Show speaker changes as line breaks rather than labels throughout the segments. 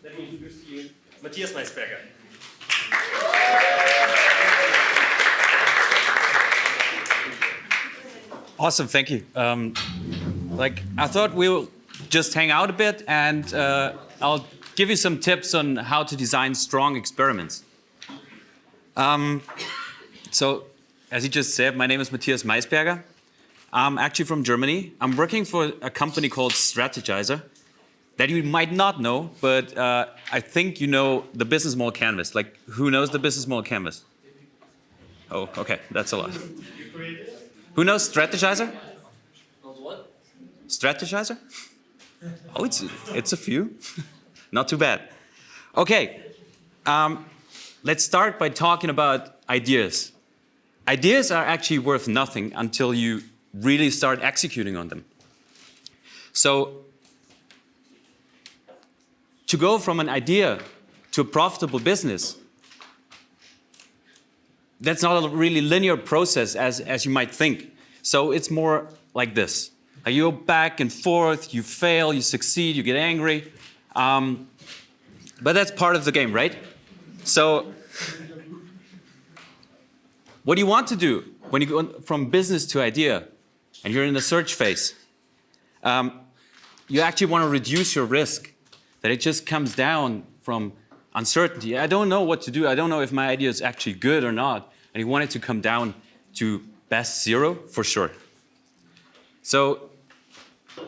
Let me introduce to you Matthias Maisberger.
Awesome, thank you. I thought we'll just hang out a bit, and I'll give you some tips on how to design strong experiments. So, as you just said, my name is Matthias Maisberger. I'm actually from Germany. I'm working for a company called Strategyzer that you might not know, but I think you know the business model canvas. Like, who knows the business model canvas? Oh, okay, that's a lot. Who knows Strategyzer?
What?
Strategyzer? Oh, it's a few. Not too bad. Okay, let's start by talking about ideas. Ideas are actually worth nothing until you really start executing on them. So, to go from an idea to a profitable business, that's not a really linear process as you might think. So it's more like this. You go back and forth, you fail, you succeed, you get angry. But that's part of the game, right? So what do you want to do when you go from business to idea and you're in the search phase? You actually want to reduce your risk, that it just comes down from uncertainty. I don't know what to do. I don't know if my idea is actually good or not. And you want it to come down to best zero for sure. So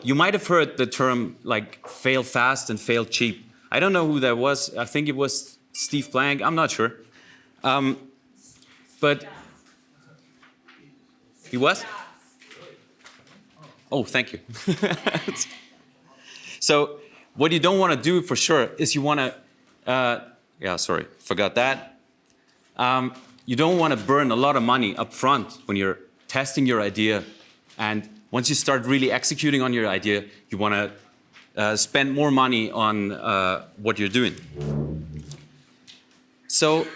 you might have heard the term like fail fast and fail cheap. I don't know who that was. I think it was Steve Blank. I'm not sure. But he was? Oh, thank you. So what you don't want to do for sure is you want to, forgot that. You don't want to burn a lot of money up front when you're testing your idea. And once you start really executing on your idea, you want to spend more money on what you're doing. So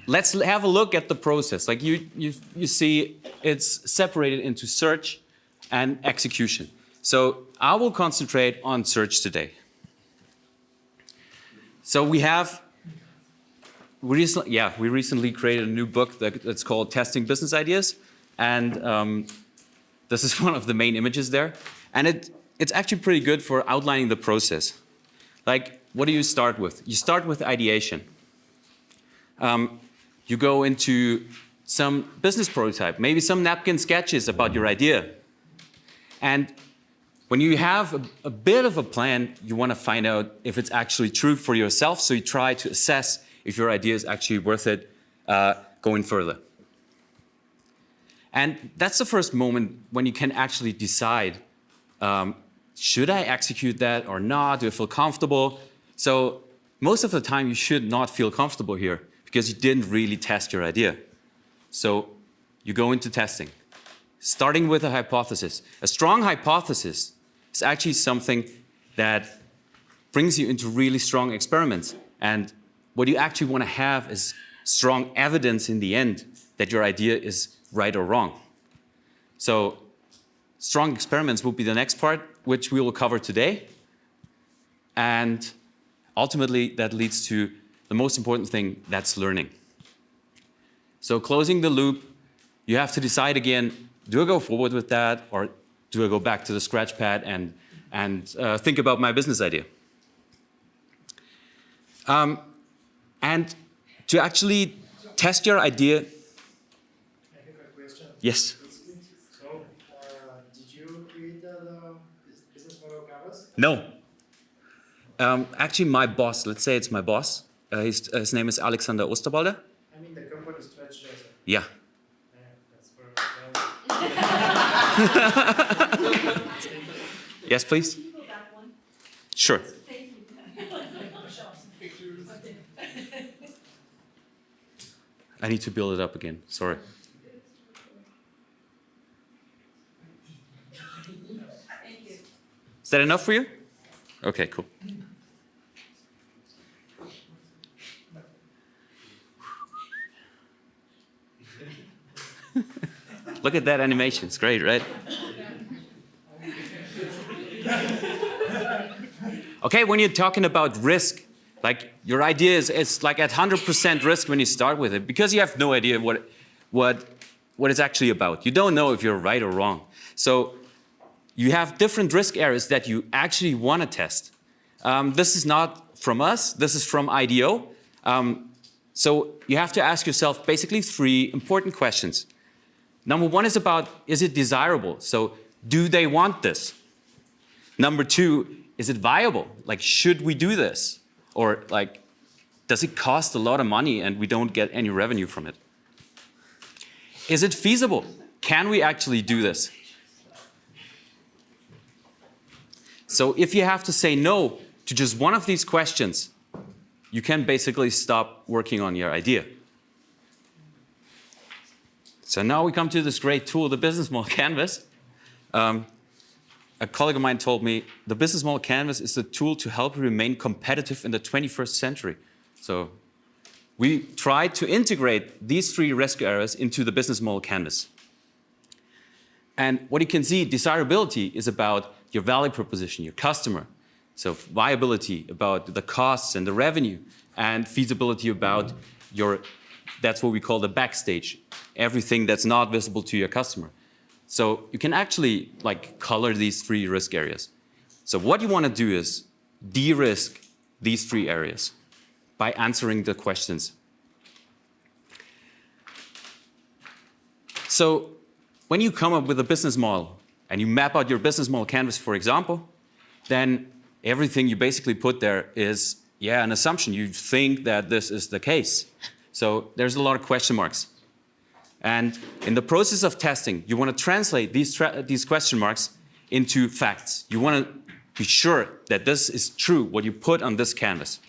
let's have a look at the process. Like you see, it's separated into search and execution. So I will concentrate on search today. So we recently created a new book that's called Testing Business Ideas. And this is one of the main images there. And it's actually pretty good for outlining the process. Like, what do you start with? You start with ideation. You go into some business prototype, maybe some napkin sketches about your idea. And when you have a bit of a plan, you want to find out if it's actually true for yourself. So you try to assess if your idea is actually worth it going further. And that's the first moment when you can actually decide, should I execute that or not? Do I feel comfortable? So most of the time, you should not feel comfortable here because you didn't really test your idea. So you go into testing, starting with a hypothesis. A strong hypothesis is actually something that brings you into really strong experiments. And what you actually want to have is strong evidence in the end that your idea is right or wrong. So strong experiments will be the next part, which we will cover today. And ultimately, that leads to the most important thing, that's learning. So closing the loop, you have to decide again, do I go forward with that, or do I go back to the scratch pad and think about my business idea? And to actually test your idea.
I have a question.
Yes.
So, did you create the business model canvas?
No. Actually, my boss, let's say it's my boss. His name is Alexander Osterwalder.
I mean, the company Strategyzer.
Yeah.
That's where.
Yes, please. Sure. I need to build it up again. Sorry. Is that enough for you? Okay, cool. Look at that animation. It's great, right? Okay, when you're talking about risk, like your idea is like at 100% risk when you start with it, because you have no idea what it's actually about. You don't know if you're right or wrong. So you have different risk areas that you actually want to test. This is not from us, this is from IDEO. So you have to ask yourself basically 3 important questions. Number 1 is about, is it desirable? So do they want this? Number 2, is it viable? Like, should we do this? Or like, does it cost a lot of money and we don't get any revenue from it? Is it feasible? Can we actually do this? So if you have to say no to just one of these questions, you can basically stop working on your idea. So now we come to this great tool, the business model canvas. A colleague of mine told me, the business model canvas is the tool to help you remain competitive in the 21st century. So we tried to integrate these 3 risk areas into the business model canvas. And what you can see, desirability is about your value proposition, your customer. So viability about the costs and the revenue, and feasibility about that's what we call the backstage, everything that's not visible to your customer. So you can actually like color these 3 risk areas. So what you want to do is de-risk these 3 areas by answering the questions. So when you come up with a business model and you map out your business model canvas, for example, then everything you basically put there is, an assumption. You think that this is the case. So there's a lot of question marks. And in the process of testing, you want to translate these question marks into facts. You want to be sure that this is true, what you put on this canvas.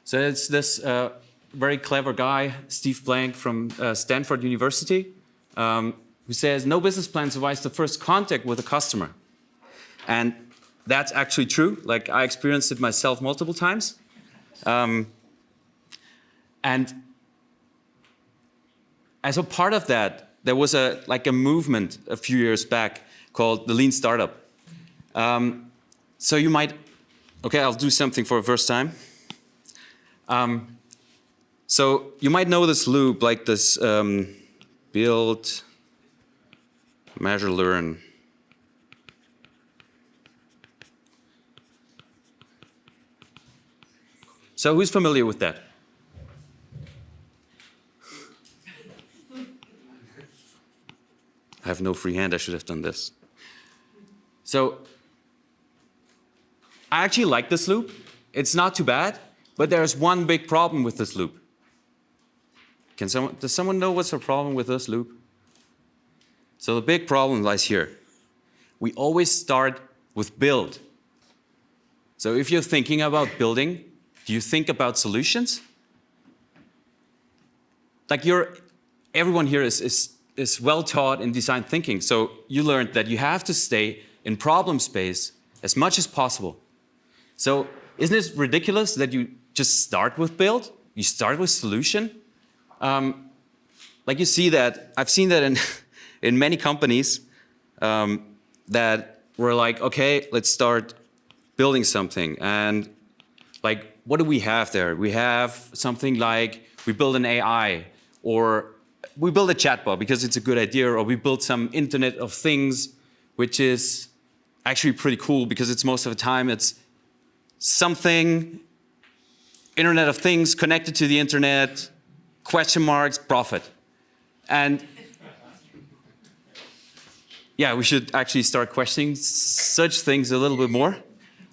So it's this very clever guy, Steve Blank from Stanford University, who says, no business plan survives the first contact with a customer. And that's actually true. Like, I experienced it myself multiple times. And as a part of that, there was a movement a few years back called the Lean Startup. So you might, I'll do something for the first time. So you might know this loop, like this build, measure, learn. So who's familiar with that? I have no free hand, I should have done this. So I actually like this loop. It's not too bad, but there's one big problem with this loop. Does someone know what's the problem with this loop? So the big problem lies here. We always start with build. So if you're thinking about building, do you think about solutions? Like everyone here is well taught in design thinking. So you learned that you have to stay in problem space as much as possible. So isn't it ridiculous that you just start with build? You start with solution? Like you see that, I've seen that in many companies that were like, okay, let's start building something. And like, what do we have there? We have something like, we build an AI, or we build a chatbot because it's a good idea, or we build some Internet of Things, which is actually pretty cool because it's most of the time it's something, Internet of Things connected to the internet, question marks, profit. And yeah, we should actually start questioning such things a little bit more.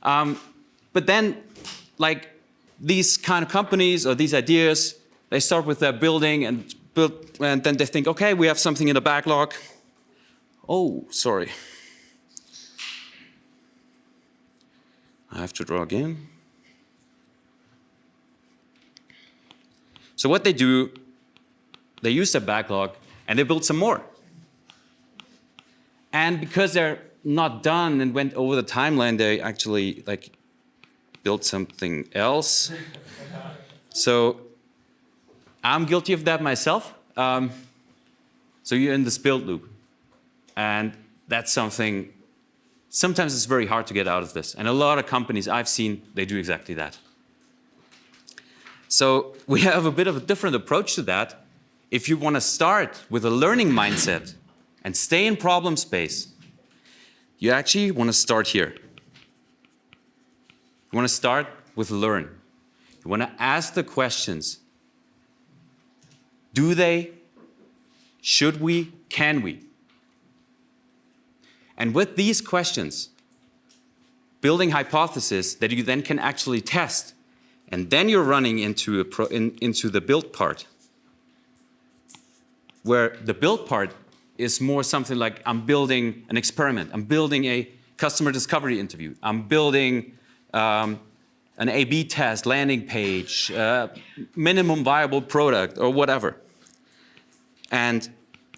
But then, like, these kind of companies or these ideas, they start with their building and then they think, okay, we have something in the backlog. Oh, sorry. I have to draw again. So what they do, they use their backlog and they build some more. And because they're not done and went over the timeline, they actually like built something else. So I'm guilty of that myself. So you're in this build loop. And that's something sometimes it's very hard to get out of this. And a lot of companies I've seen, they do exactly that. So we have a bit of a different approach to that. If you want to start with a learning mindset and stay in problem space, you actually want to start here. You want to start with learn. You want to ask the questions. Do they? Should we? Can we? And with these questions, building hypotheses that you then can actually test, and then you're running into the build part, where the build part is more something like I'm building an experiment, I'm building a customer discovery interview, I'm building an A/B test, landing page, minimum viable product, or whatever. And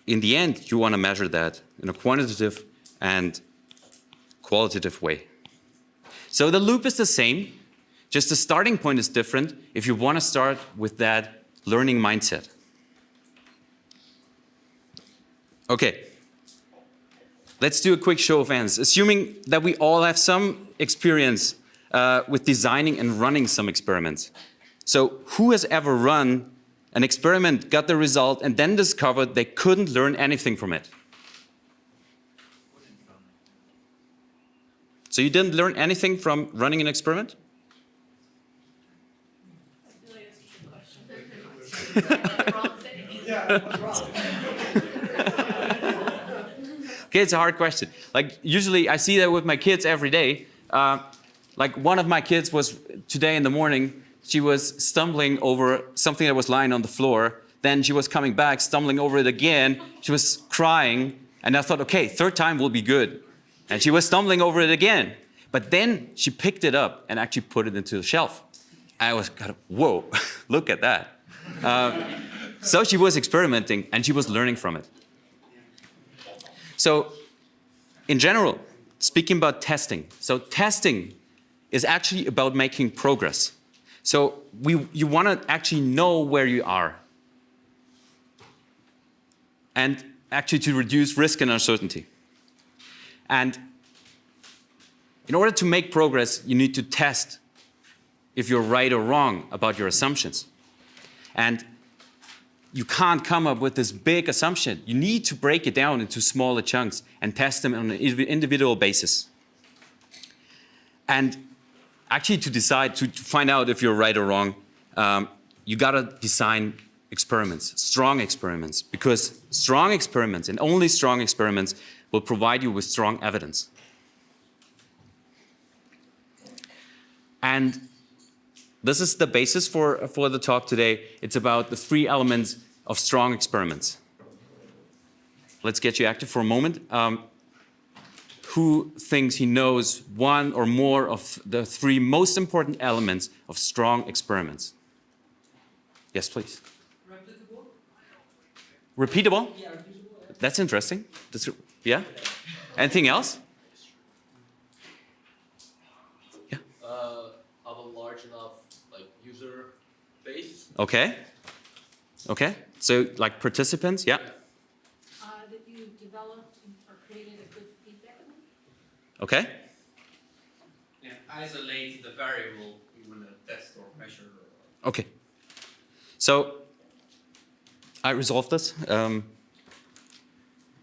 in the end, you want to measure that in a quantitative and qualitative way. So the loop is the same, just the starting point is different if you want to start with that learning mindset. Okay, let's do a quick show of hands. Assuming that we all have some experience with designing and running some experiments. So who has ever run an experiment, got the result, and then discovered they couldn't learn anything from it? So you didn't learn anything from running an experiment?
I feel like that's a trick question.
Yeah, what's wrong?
Okay, it's a hard question. Like usually I see that with my kids every day. Like one of my kids was today in the morning, she was stumbling over something that was lying on the floor. Then she was coming back, stumbling over it again. She was crying. And I thought, okay, third time will be good. And she was stumbling over it again. But then she picked it up and actually put it into the shelf. I was kind of, whoa, look at that. So she was experimenting and she was learning from it. So in general, speaking about testing. So testing is actually about making progress. So you want to actually know where you are. And actually to reduce risk and uncertainty. And in order to make progress, you need to test if you're right or wrong about your assumptions. And you can't come up with this big assumption. You need to break it down into smaller chunks and test them on an individual basis. And actually to decide, to find out if you're right or wrong, you gotta design experiments, strong experiments, because strong experiments and only strong experiments will provide you with strong evidence. And this is the basis for the talk today. It's about the 3 elements of strong experiments. Let's get you active for a moment. Who thinks he knows one or more of the 3 most important elements of strong experiments? Yes, please.
Replicable?
Repeatable?
Yeah, repeatable.
That's interesting. Yeah? Anything else? Yeah.
Have a large enough user base.
Okay. Okay. So like participants, yeah.
That you developed or created a good feedback loop.
Okay.
Yeah, isolate the variable you want to test or measure.
Okay. So I resolved this.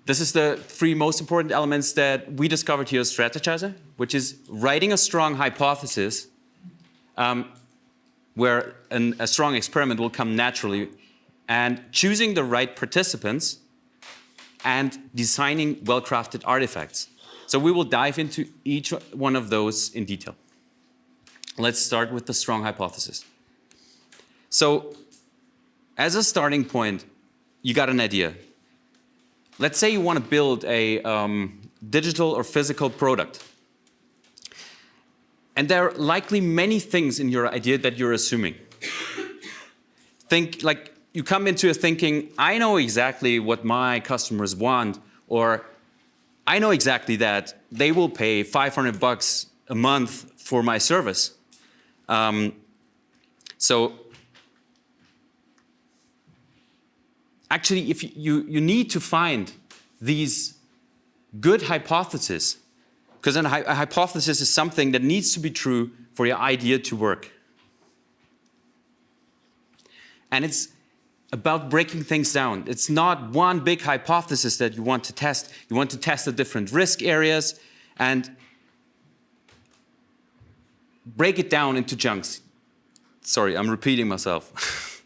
This is the 3 most important elements that we discovered here at Strategyzer, which is writing a strong hypothesis where a strong experiment will come naturally, and choosing the right participants and designing well-crafted artifacts. So we will dive into each one of those in detail. Let's start with the strong hypothesis. So as a starting point, you got an idea. Let's say you want to build a digital or physical product. And there are likely many things in your idea that you're assuming. Think like you come into it thinking, I know exactly what my customers want, or I know exactly that they will pay $500 a month for my service. So actually, if you need to find these good hypotheses, Because a hypothesis is something that needs to be true for your idea to work. And it's about breaking things down. It's not one big hypothesis that you want to test. You want to test the different risk areas and break it down into chunks. Sorry, I'm repeating myself.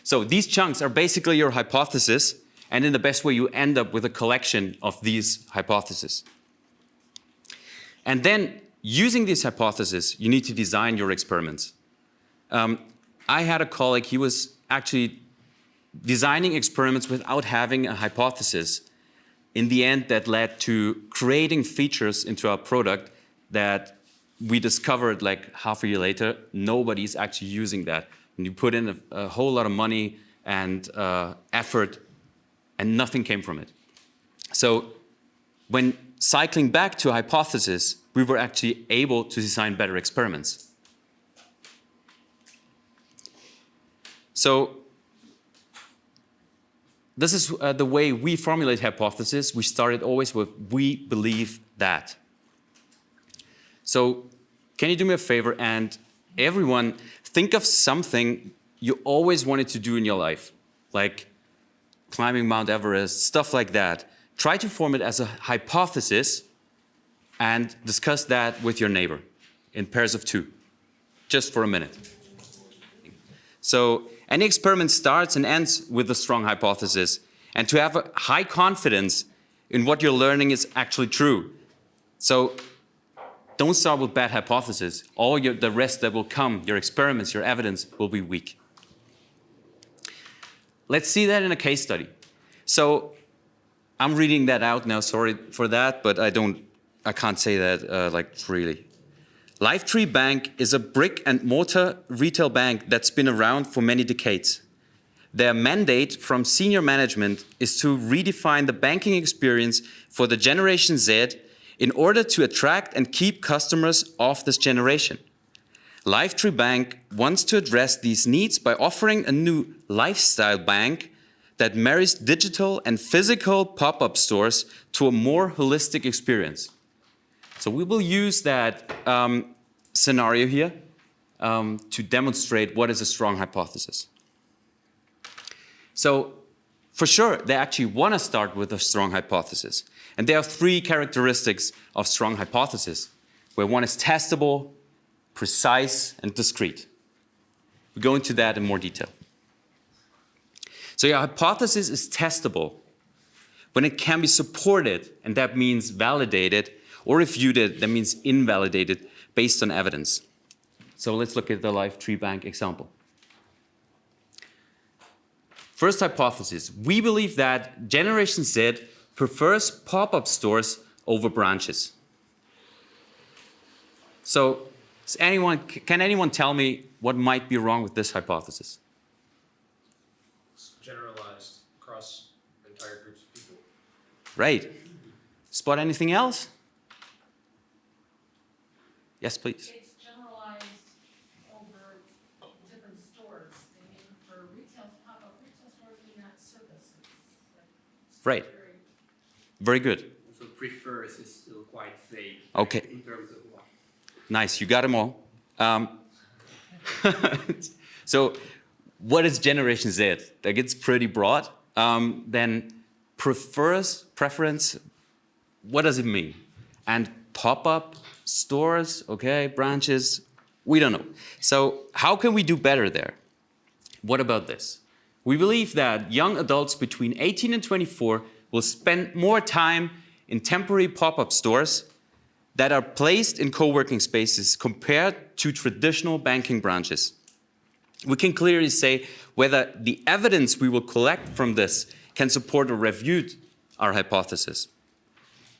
So these chunks are basically your hypothesis, and in the best way you end up with a collection of these hypotheses. And then, using these hypotheses, you need to design your experiments. I had a colleague, he was actually designing experiments without having a hypothesis. In the end, that led to creating features into our product that we discovered like half a year later, nobody's actually using that. And you put in a whole lot of money and effort, and nothing came from it. So when cycling back to a hypothesis, we were actually able to design better experiments. So this is the way we formulate hypotheses. We started always with, we believe that. So can you do me a favor and everyone think of something you always wanted to do in your life, like climbing Mount Everest, stuff like that. Try to form it as a hypothesis and discuss that with your neighbor in pairs of two, just for a minute. So any experiment starts and ends with a strong hypothesis, and to have a high confidence in what you're learning is actually true. So don't start with bad hypotheses. The rest that will come, your experiments, your evidence, will be weak. Let's see that in a case study. So I'm reading that out now, sorry for that, but I can't say that like freely. Lifetree Bank is a brick and mortar retail bank that's been around for many decades. Their mandate from senior management is to redefine the banking experience for the Generation Z in order to attract and keep customers of this generation. Lifetree Bank wants to address these needs by offering a new lifestyle bank that marries digital and physical pop-up stores to a more holistic experience. So we will use that scenario here to demonstrate what is a strong hypothesis. So for sure, they actually want to start with a strong hypothesis. And there are three characteristics of strong hypothesis, where one is testable, precise, and discrete. We go into that in more detail. So your hypothesis is testable when it can be supported, and that means validated, or refuted, that means invalidated, based on evidence. So let's look at the Lifetree Bank example. First hypothesis, we believe that Generation Z prefers pop-up stores over branches. So can anyone tell me what might be wrong with this hypothesis?
It's generalized across entire groups of people.
Right. Spot anything else? Yes, please.
It's generalized over different stores. I mean, for retail, pop-up retail stores, we not services.
Right. Very good.
So prefers is still quite vague.
Okay.
In terms of what?
Nice, you got them all. So what is Generation Z? That gets pretty broad. Then preference, what does it mean? And pop-up stores, okay, branches, we don't know. So how can we do better there? What about this? We believe that young adults between 18 and 24 will spend more time in temporary pop-up stores that are placed in co-working spaces compared to traditional banking branches. We can clearly say whether the evidence we will collect from this can support or refute our hypothesis.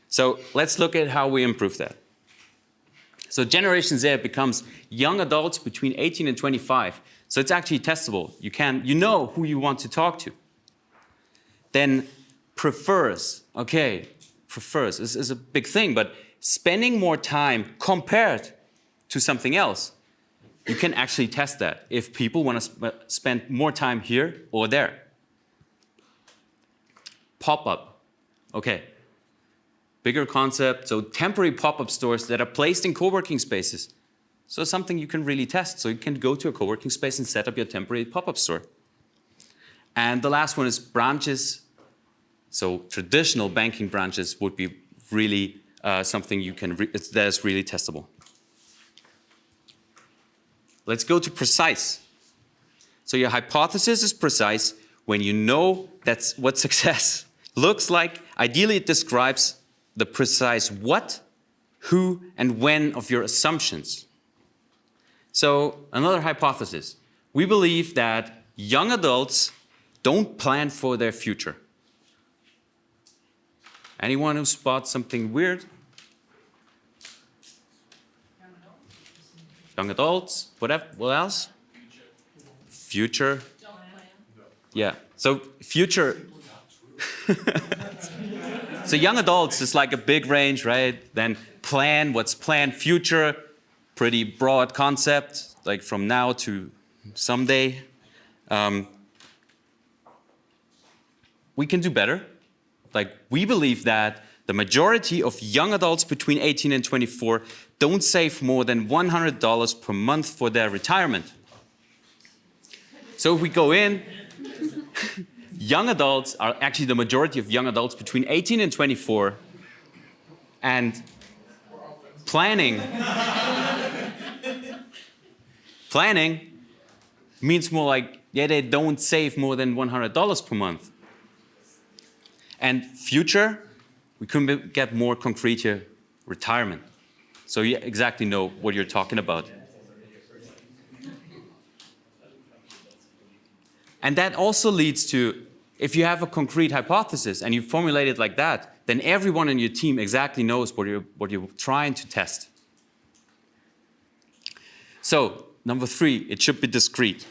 So let's look at how we improve that. So Generation Z becomes young adults between 18 and 25. So it's actually testable. You know who you want to talk to. Then prefers, okay, prefers is a big thing, but spending more time compared to something else, you can actually test that if people want to spend more time here or there. Pop-up, okay. bigger concept. So temporary pop-up stores that are placed in co-working spaces. So something you can really test. So you can go to a co-working space and set up your temporary pop-up store. And the last one is branches. So traditional banking branches would be really something you can that is really testable. Let's go to precise. So your hypothesis is precise when you know that's what success looks like. Ideally, it describes the precise what, who, and when of your assumptions. So another hypothesis. We believe that young adults don't plan for their future. Anyone who spots something weird? Young adults, whatever, what else? Future.
Don't plan.
Yeah, so future. So young adults is like a big range, right? Then plan, what's planned, future, pretty broad concept, like from now to someday. We can do better. Like we believe that the majority of young adults between 18 and 24 don't save more than $100 per month for their retirement. So if we go in, young adults are actually the majority of young adults between 18 and 24, and planning means more like, yeah, they don't save more than $100 per month. And future, we couldn't get more concrete here, retirement. So you exactly know what you're talking about. And that also leads to, if you have a concrete hypothesis and you formulate it like that, then everyone in your team exactly knows what you're trying to test. So, number 3, it should be discrete.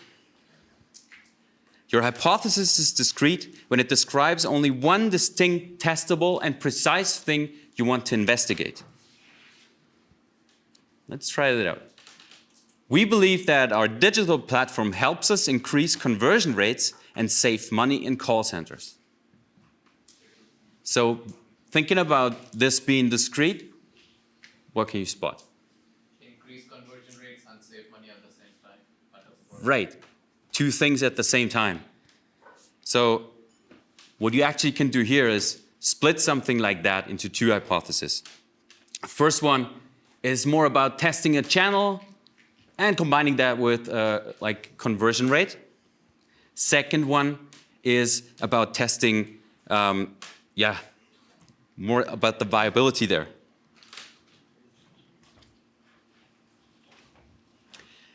Your hypothesis is discrete when it describes only one distinct, testable, and precise thing you want to investigate. Let's try it out. We believe that our digital platform helps us increase conversion rates and save money in call centers. So, thinking about this being discrete, what can you spot?
Increase conversion rates and save money at the same time.
Right. 2 things at the same time. So what you actually can do here is split something like that into 2 hypotheses. First one is more about testing a channel and combining that with like conversion rate. Second one is about testing, more about the viability there.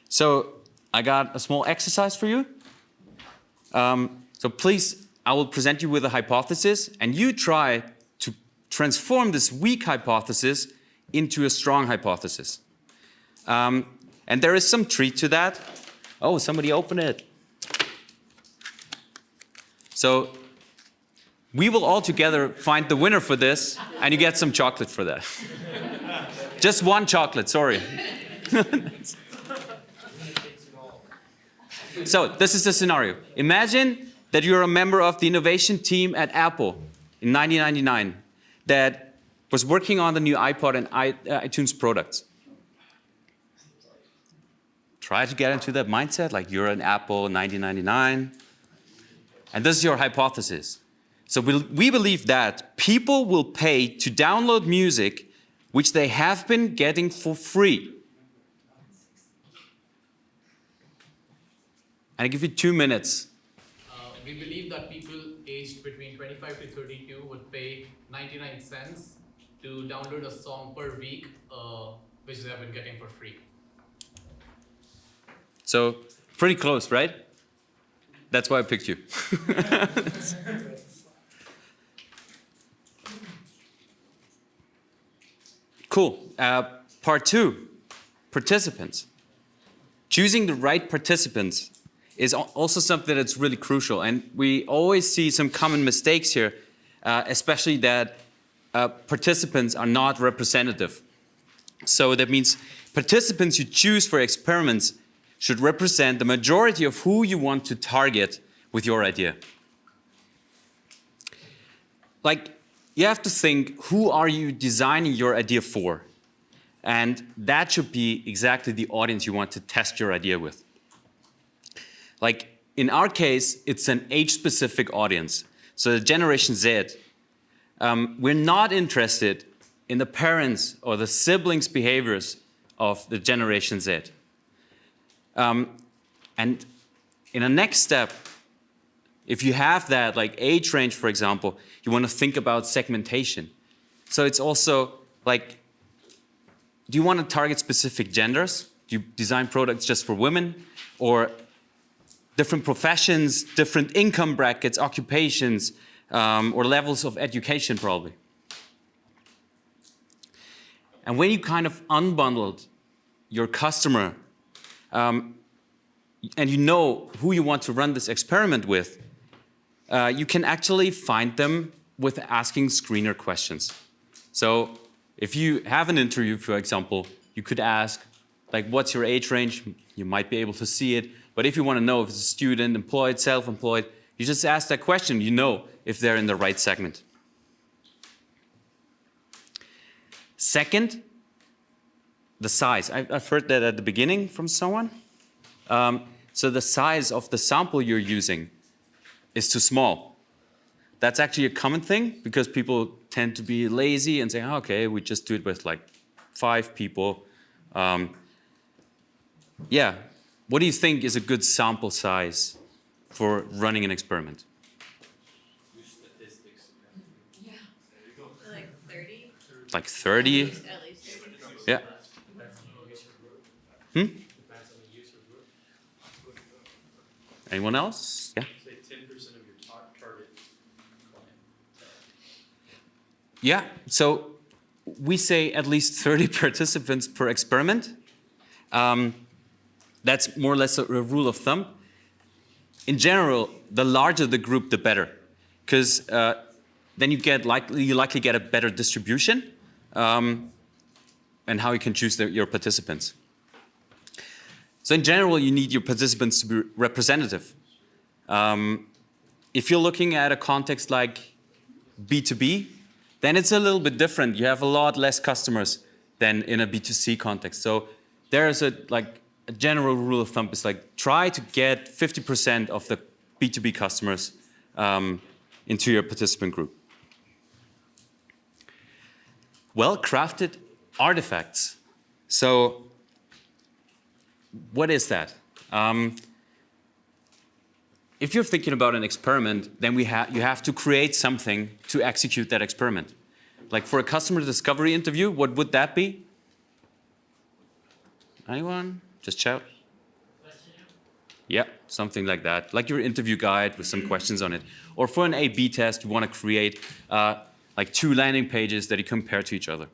So I got a small exercise for you. So please, I will present you with a hypothesis, and you try to transform this weak hypothesis into a strong hypothesis. And there is some treat to that. Oh, somebody open it. So we will all together find the winner for this, and you get some chocolate for that. Just 1 chocolate, sorry. So this is the scenario. Imagine that you're a member of the innovation team at Apple in 1999 that was working on the new iPod and iTunes products. Try to get into that mindset, like you're an Apple in 1999. And this is your hypothesis. So we believe that people will pay to download music which they have been getting for free. And I give you 2 minutes.
We believe that people aged between 25 to 32 would pay 99 cents to download a song per week, which they have been getting for free.
So pretty close, right? That's why I picked you. Cool. Part 2, participants. Choosing the right participants is also something that's really crucial. And we always see some common mistakes here, especially that participants are not representative. So that means participants you choose for experiments should represent the majority of who you want to target with your idea. Like, you have to think, who are you designing your idea for? And that should be exactly the audience you want to test your idea with. Like in our case, it's an age-specific audience. So the Generation Z, we're not interested in the parents or the siblings' behaviors of the Generation Z. And in a next step, if you have that, like age range, for example, you want to think about segmentation. So it's also like, do you want to target specific genders? Do you design products just for women? Or different professions, different income brackets, occupations, or levels of education probably? And when you kind of unbundled your customer, and you know who you want to run this experiment with, you can actually find them with asking screener questions. So if you have an interview, for example, you could ask, like, what's your age range? You might be able to see it. But if you want to know if it's a student, employed, self-employed, you just ask that question. You know if they're in the right segment. Second, the size. I've heard that at the beginning from someone. So the size of the sample you're using is too small. That's actually a common thing because people tend to be lazy and say, oh, okay, we just do it with like 5 people. Yeah, what do you think is a good sample size for running an experiment?
Yeah. Like 30?
Like 30?
At least 30.
Yeah.
Depends on the user group.
Anyone else? Yeah.
Say 10% of your target client.
Yeah, so we say at least 30 participants per experiment. That's more or less a rule of thumb. In general, the larger the group, the better, because then you likely get a better distribution and how you can choose your participants. So in general, you need your participants to be representative. If you're looking at a context like B2B, then it's a little bit different. You have a lot less customers than in a B2C context. So there's a general rule of thumb is like try to get 50% of the B2B customers into your participant group. Well-crafted artifacts. So what is that? If you're thinking about an experiment, then you have to create something to execute that experiment. Like for a customer discovery interview, what would that be? Anyone? Just shout. Yeah, something like that. Like your interview guide with some questions on it. Or for an A/B test, you want to create like 2 landing pages that you compare to each other.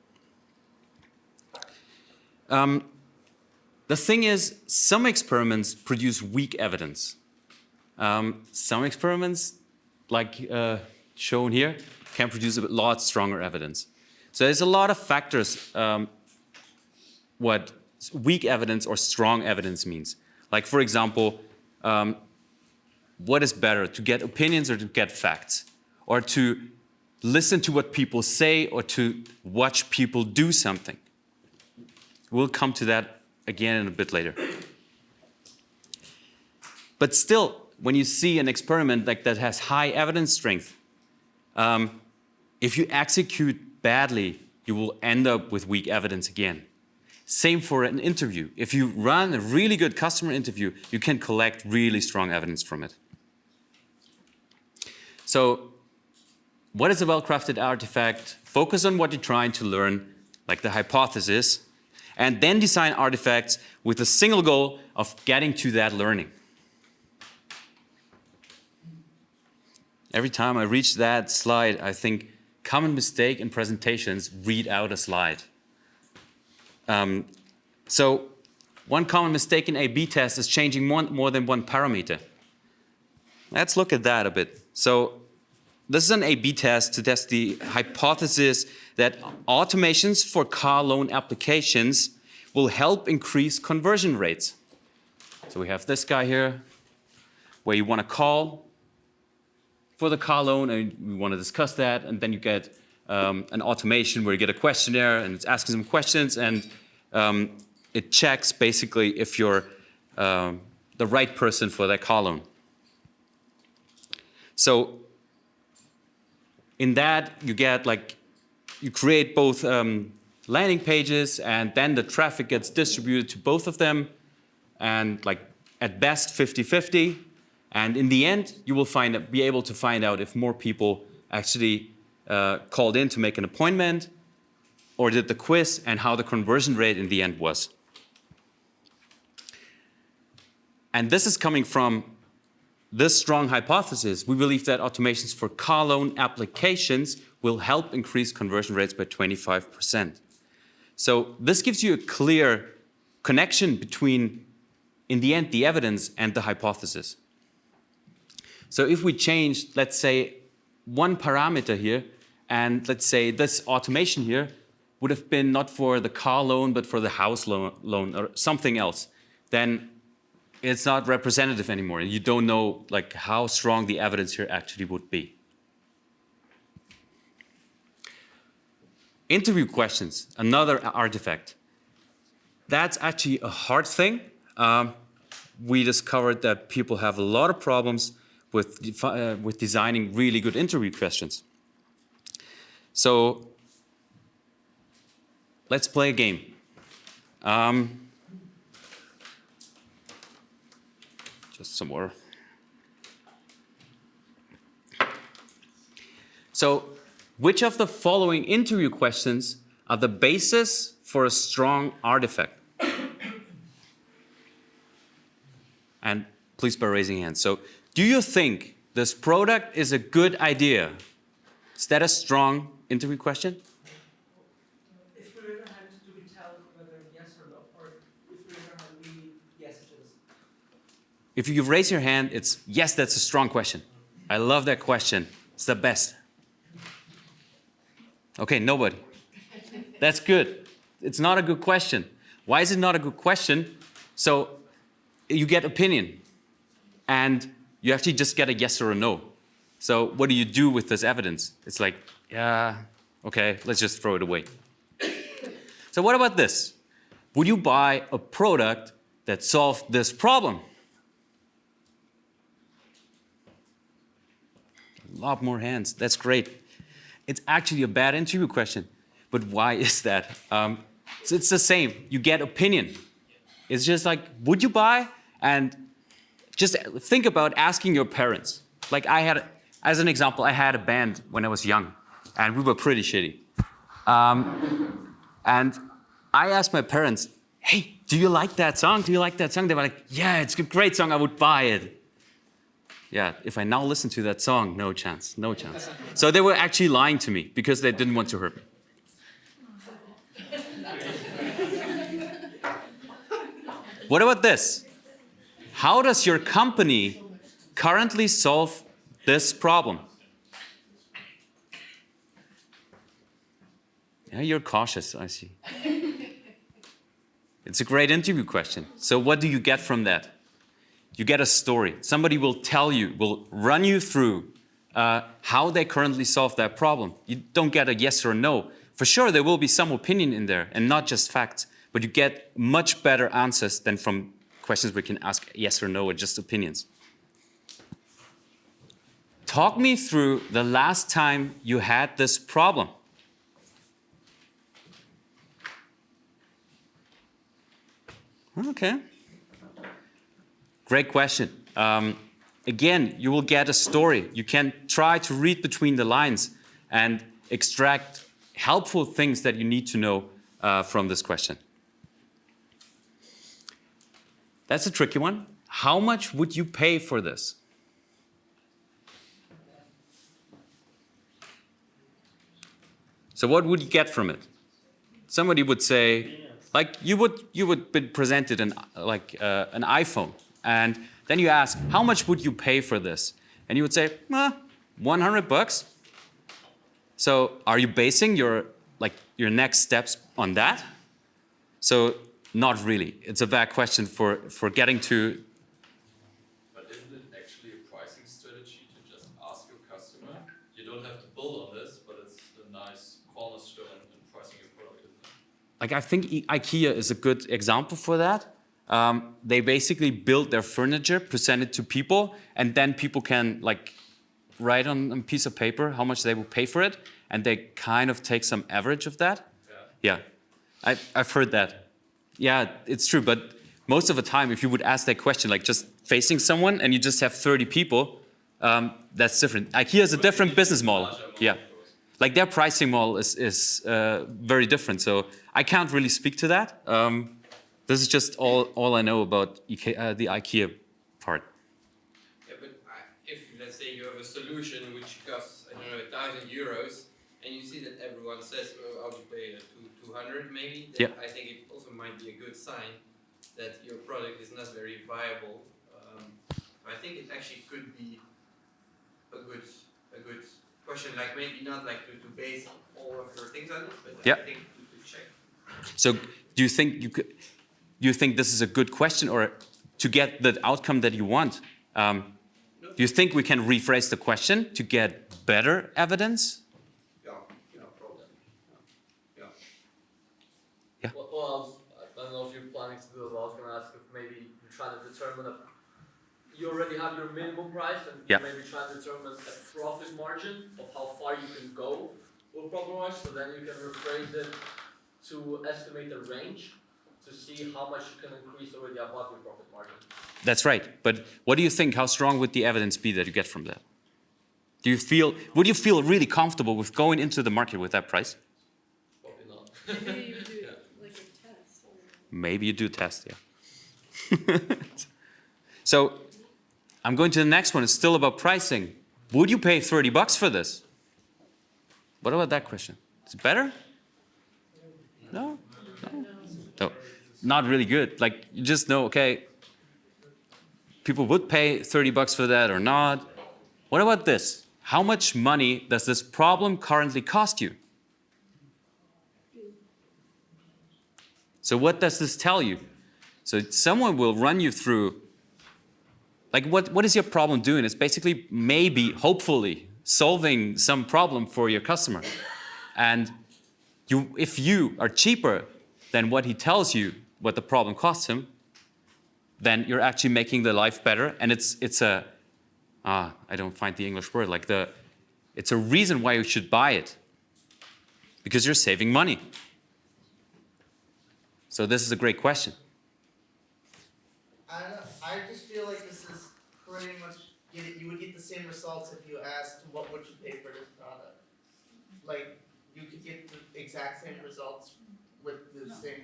The thing is, some experiments produce weak evidence. Some experiments, like shown here, can produce a lot stronger evidence. So there's a lot of factors what weak evidence or strong evidence means. Like, for example, what is better, to get opinions or to get facts? Or to listen to what people say or to watch people do something? We'll come to that again in a bit later. But still, when you see an experiment like that has high evidence strength, if you execute badly, you will end up with weak evidence again. Same for an interview. If you run a really good customer interview, you can collect really strong evidence from it. So what is a well-crafted artifact? Focus on what you're trying to learn, like the hypothesis, and then design artifacts with a single goal of getting to that learning. Every time I reach that slide, I think, common mistake in presentations, read out a slide. So one common mistake in A/B test is changing more than one parameter. Let's look at that a bit. So this is an A/B test to test the hypothesis that automations for car loan applications will help increase conversion rates. So we have this guy here, where you want to call for the car loan, and we want to discuss that, and then you get an automation where you get a questionnaire and it's asking some questions, and it checks basically if you're the right person for that car loan. So in that, you get like, you create both landing pages, and then the traffic gets distributed to both of them, and like at best 50-50. And in the end, you will be able to find out if more people actually called in to make an appointment or did the quiz, and how the conversion rate in the end was. And this is coming from this strong hypothesis. We believe that automations for car loan applications will help increase conversion rates by 25%. So this gives you a clear connection between, in the end, the evidence and the hypothesis. So if we change, let's say, one parameter here, and let's say this automation here would have been not for the car loan, but for the house loan or something else, then it's not representative anymore. You don't know like how strong the evidence here actually would be. Interview questions, another artifact. That's actually a hard thing. We discovered that people have a lot of problems with designing really good interview questions. So let's play a game. Just some water. So, which of the following interview questions are the basis for a strong artifact? And please by raising hands. So, do you think this product is a good idea? Is that a strong interview question?
If we raise our hand, do we tell whether yes or no? Or if we raise our hand, we yes it is?
If you raise your hand, it's yes, that's a strong question. I love that question. It's the best. Okay, nobody. That's good. It's not a good question. Why is it not a good question? So you get opinion, and you actually just get a yes or a no. So what do you do with this evidence? It's like, yeah, okay, let's just throw it away. So what about this? Would you buy a product that solved this problem? A lot more hands. That's great. It's actually a bad interview question. But why is that? So it's the same. You get opinion. It's just like, would you buy? And just think about asking your parents. Like as an example, I had a band when I was young, and we were pretty shitty. And I asked my parents, hey, do you like that song? Do you like that song? They were like, yeah, it's a great song. I would buy it. Yeah, if I now listen to that song, no chance, no chance. So they were actually lying to me because they didn't want to hurt me. What about this? How does your company currently solve this problem? Yeah, you're cautious, I see. It's a great interview question. So what do you get from that? You get a story. Somebody will tell you, will run you through how they currently solve that problem. You don't get a yes or a no. For sure, there will be some opinion in there and not just facts, but you get much better answers than from questions where you can ask yes or no or just opinions. Talk me through the last time you had this problem. Okay. Great question. Again, you will get a story. You can try to read between the lines and extract helpful things that you need to know from this question. That's a tricky one. How much would you pay for this? So what would you get from it? Somebody would say, like you would be presented an iPhone, and then you ask, how much would you pay for this? And you would say, $100. So are you basing your next steps on that? So not really. It's a bad question for getting to.
But isn't it actually a pricing strategy to just ask your customer? You don't have to build on this, but it's a nice
like I think IKEA is a good example for that. They basically build their furniture, present it to people, and then people can like write on a piece of paper how much they will pay for it, and they kind of take some average of that. Yeah, I've heard that. Yeah, it's true, but most of the time, if you would ask that question, like just facing someone and you just have 30 people, that's different. IKEA is a different business model. Yeah, like their pricing model is very different. So I can't really speak to that. This is just all I know about the IKEA part.
Yeah, but if let's say you have a solution which costs, I don't know, €1,000, and you see that everyone says, "Oh, I'll pay 200 maybe," then
Yeah.
I think it also might be a good sign that your product is not very viable. I think it actually could be a good question, like maybe not like to base all of your things on it, but
Yeah.
I think to check.
So do you think you think this is a good question, or to get the outcome that you want? Do you think we can rephrase the question to get better evidence?
Yeah, problem. Yeah.
Yeah.
Well, I don't know if you're planning to do it, but I was going to ask if maybe you try to determine you already have your minimum price, and
Yeah.
maybe try to determine a profit margin of how far you can go with profit margin, so then you can rephrase it to estimate the range to see how much you can increase already above your profit margin.
That's right. But what do you think? How strong would the evidence be that you get from that? Would you feel really comfortable with going into the market with that price?
Probably not.
Maybe you do like a test. Or...
Maybe you do test, yeah. So I'm going to the next one. It's still about pricing. Would you pay $30 for this? What about that question? Is it better? No? No. Not really good. Like, you just know, okay, people would pay $30 for that or not. What about this? How much money does this problem currently cost you? So what does this tell you? So someone will run you through, like what is your problem doing? It's basically maybe, hopefully, solving some problem for your customer. And if you are cheaper than what he tells you, what the problem costs him, then you're actually making the life better. And I don't find the English word, it's a reason why you should buy it. Because you're saving money. So this is a great question.
I just feel like this is pretty much, you would get the same results if you asked what would you pay for this product. Like, you could get the exact same results with the same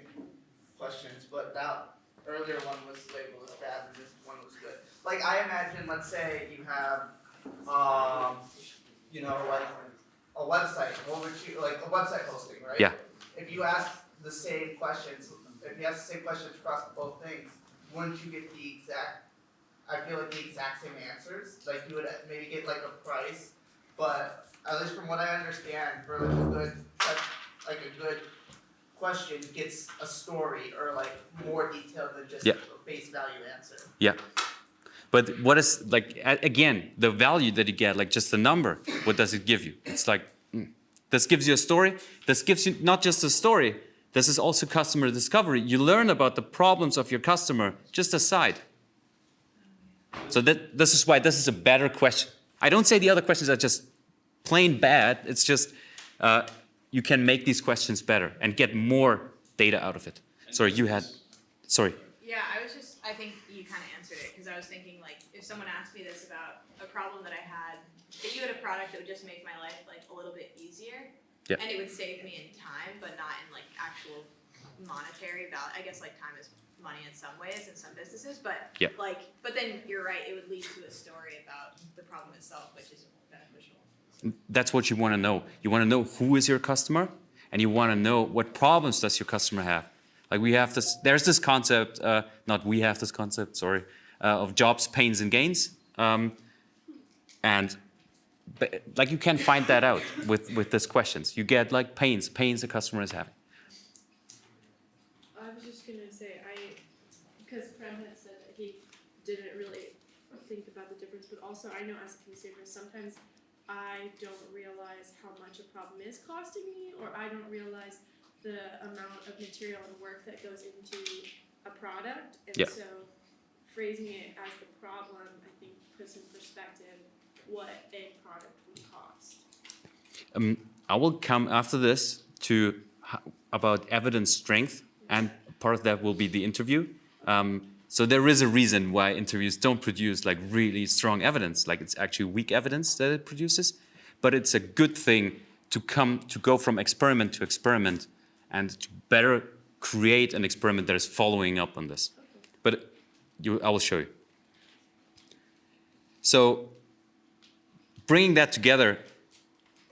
questions, but that earlier one was labeled as bad and this one was good. Like, I imagine, let's say you have, like a website. What would you, like a website hosting, right?
Yeah.
If you ask the same questions, across both things, wouldn't you get the exact, I feel like the exact same answers? Like, you would maybe get like a price, but at least from what I understand, for like a good question gets a story or like more detailed than just
Yeah.
a face value answer.
Yeah. But what is, again, the value that you get, like just the number, what does it give you? It's like, this gives you a story. This gives you not just a story, this is also customer discovery. You learn about the problems of your customer, just aside. So this is why this is a better question. I don't say the other questions are just plain bad. It's just you can make these questions better and get more data out of it. Sorry.
Yeah, I think you kind of answered it, because I was thinking, like, if someone asked me this about a problem that I had, if you had a product that would just make my life like a little bit easier,
Yeah.
and it would save me in time, but not in like actual monetary value. I guess like time is money in some ways in some businesses, but
Yeah.
but then you're right, it would lead to a story about the problem itself, which is beneficial.
That's what you want to know. You want to know who is your customer, and you want to know what problems does your customer have. Like there's this concept, of jobs, pains, and gains. Like you can find that out with these questions. You get like pains the customer is having.
I was just gonna say, because Prem had said that he didn't really think about the difference, but also I know as a consumer, sometimes I don't realize how much a problem is costing me, or I don't realize the amount of material and work that goes into a product, and
Yeah.
so phrasing it as the problem, I think, puts in perspective what a product would cost.
I will come after this to about evidence strength, and part of that will be the interview. So there is a reason why interviews don't produce like really strong evidence, like it's actually weak evidence that it produces, but it's a good thing to go from experiment to experiment and to better create an experiment that is following up on this. But I will show you. So bringing that together,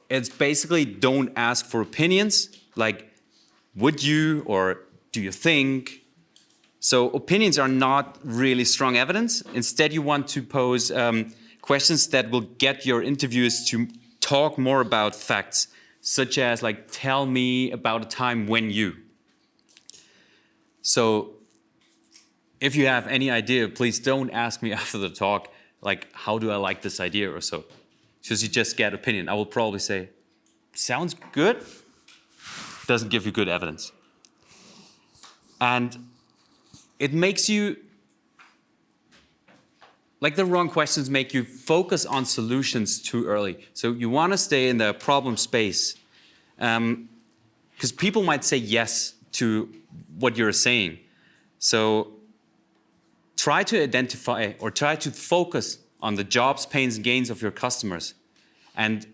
it's basically don't ask for opinions, like would you or do you think? So opinions are not really strong evidence. Instead, you want to pose questions that will get your interviewers to talk more about facts, such as like, tell me about a time when you. So if you have any idea, please don't ask me after the talk, like, how do I like this idea or so. Because you just get opinion. I will probably say, sounds good. Doesn't give you good evidence. And it makes you, like the wrong questions make you focus on solutions too early. So you want to stay in the problem space. Because people might say yes to what you're saying. So try to identify or try to focus on the jobs, pains, and gains of your customers. And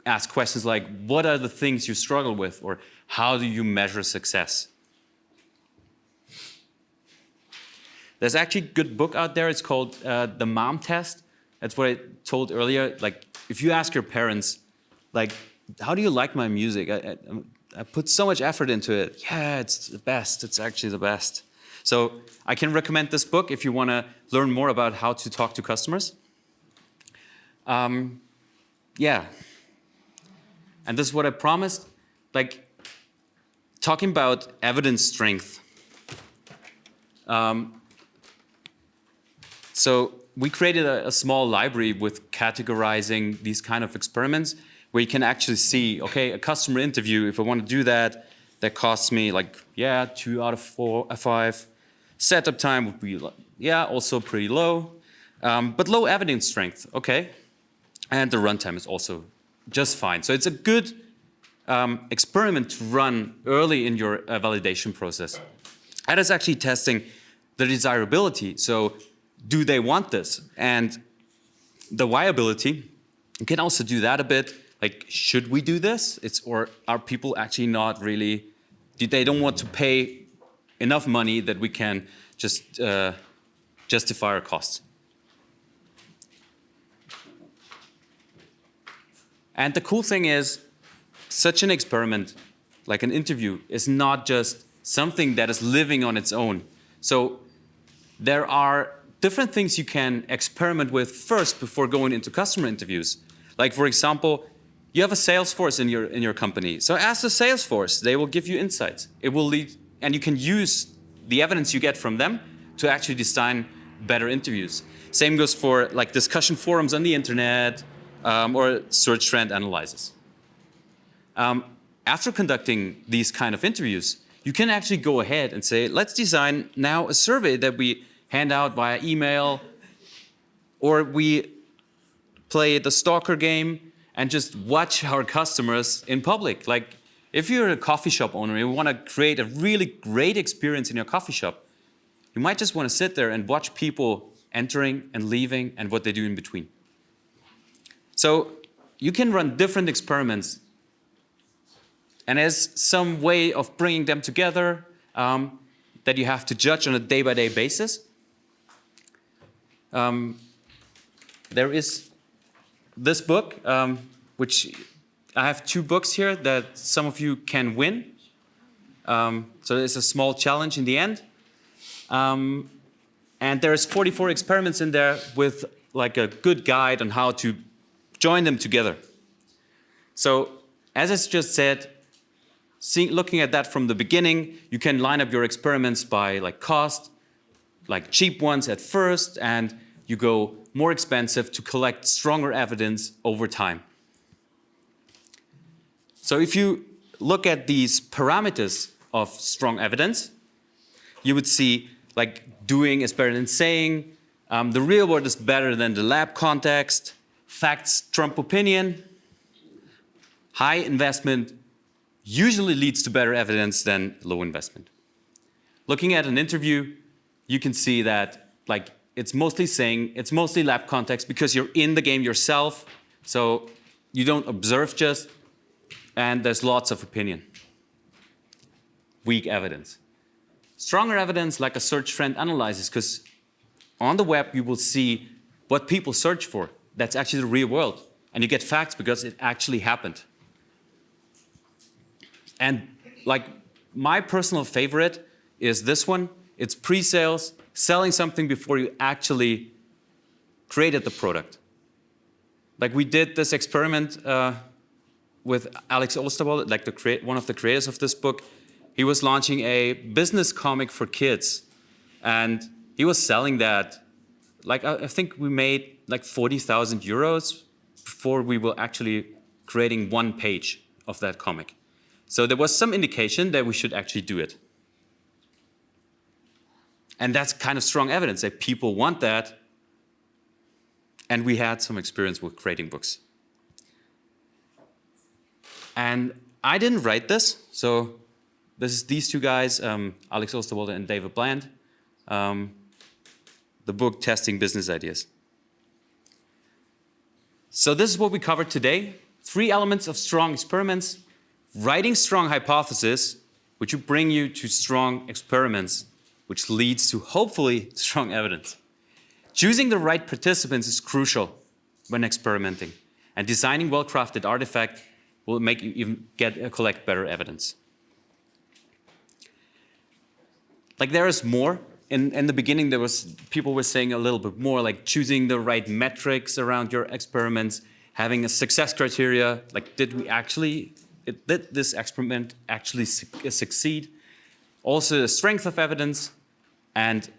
ask questions like, what are the things you struggle with? Or how do you measure success? There's actually a good book out there. It's called The Mom Test. That's what I told earlier. Like, if you ask your parents, like, how do you like my music? I put so much effort into it. Yeah, it's the best. It's actually the best. So I can recommend this book if you want to learn more about how to talk to customers. Yeah. And this is what I promised. Like, talking about evidence strength. So we created a small library with categorizing these kind of experiments where you can actually see, okay, a customer interview, if I want to do that, that costs me like, yeah, 2 out of 5. Setup time would be, yeah, also pretty low, but low evidence strength, okay. And the runtime is also just fine. So it's a good experiment to run early in your validation process. And it's actually testing the desirability. So do they want this? And the viability, you can also do that a bit. Like, should we do this? Or are people actually not really, they don't want to pay enough money that we can just justify our costs. And the cool thing is, such an experiment, like an interview, is not just something that is living on its own. So there are different things you can experiment with first before going into customer interviews. Like, for example, you have a sales force in your company. So ask the sales force. They will give you insights. It will lead, and you can use the evidence you get from them to actually design better interviews. Same goes for like discussion forums on the internet or search trend analysis. After conducting these kind of interviews, you can actually go ahead and say, let's design now a survey that we hand out via email, or we play the stalker game and just watch our customers in public. Like, if you're a coffee shop owner and you want to create a really great experience in your coffee shop, you might just want to sit there and watch people entering and leaving and what they do in between. So you can run different experiments, and there's some way of bringing them together that you have to judge on a day-by-day basis. There is this book, which I have 2 books here that some of you can win. So it's a small challenge in the end. And there's 44 experiments in there with like a good guide on how to join them together. So as I just said, looking at that from the beginning, you can line up your experiments by like cost, like cheap ones at first, and you go more expensive to collect stronger evidence over time. So if you look at these parameters of strong evidence, you would see like doing is better than saying, the real world is better than the lab context, facts trump opinion, high investment usually leads to better evidence than low investment. Looking at an interview, you can see that like it's mostly saying, it's mostly lab context because you're in the game yourself, so you don't observe just, and there's lots of opinion. Weak evidence. Stronger evidence like a search trend analysis, because on the web you will see what people search for. That's actually the real world. And you get facts because it actually happened. And like my personal favorite is this one. It's pre-sales, selling something before you actually created the product. Like we did this experiment with Alex Osterwald, like one of the creators of this book. He was launching a business comic for kids, and he was selling that. Like I think we made like 40,000 euros before we were actually creating one page of that comic. So there was some indication that we should actually do it. And that's kind of strong evidence that people want that. And we had some experience with creating books. And I didn't write this. So this is these two guys, Alex Osterwald and David Bland. The book, Testing Business Ideas. So this is what we covered today. 3 elements of strong experiments. Writing strong hypotheses, which will bring you to strong experiments, which leads to, hopefully, strong evidence. Choosing the right participants is crucial when experimenting. And designing well-crafted artifact will make you even collect better evidence. Like there is more. In the beginning, people were saying a little bit more, like choosing the right metrics around your experiments, having a success criteria, like did this experiment actually succeed? Also the strength of evidence, and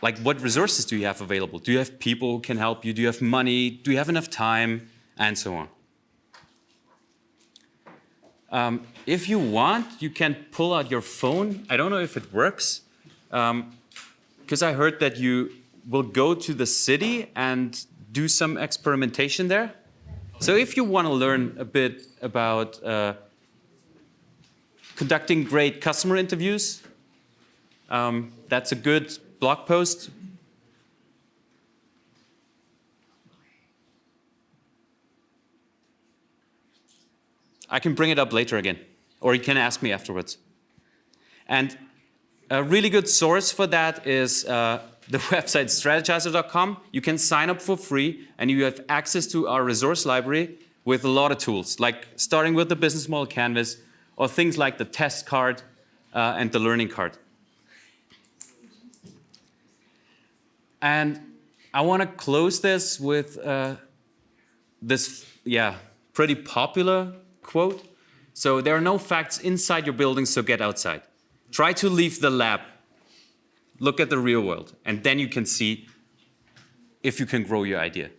like what resources do you have available? Do you have people who can help you? Do you have money? Do you have enough time? And so on. If you want, you can pull out your phone. I don't know if it works. Because I heard that you will go to the city and do some experimentation there. So if you want to learn a bit about conducting great customer interviews, that's a good blog post. I can bring it up later again, or you can ask me afterwards. And a really good source for that is the website Strategyzer.com. You can sign up for free, and you have access to our resource library with a lot of tools, like starting with the business model canvas, or things like the test card and the learning card. And I want to close this with this, pretty popular quote. So there are no facts inside your building, so get outside. Try to leave the lab, look at the real world, and then you can see if you can grow your idea.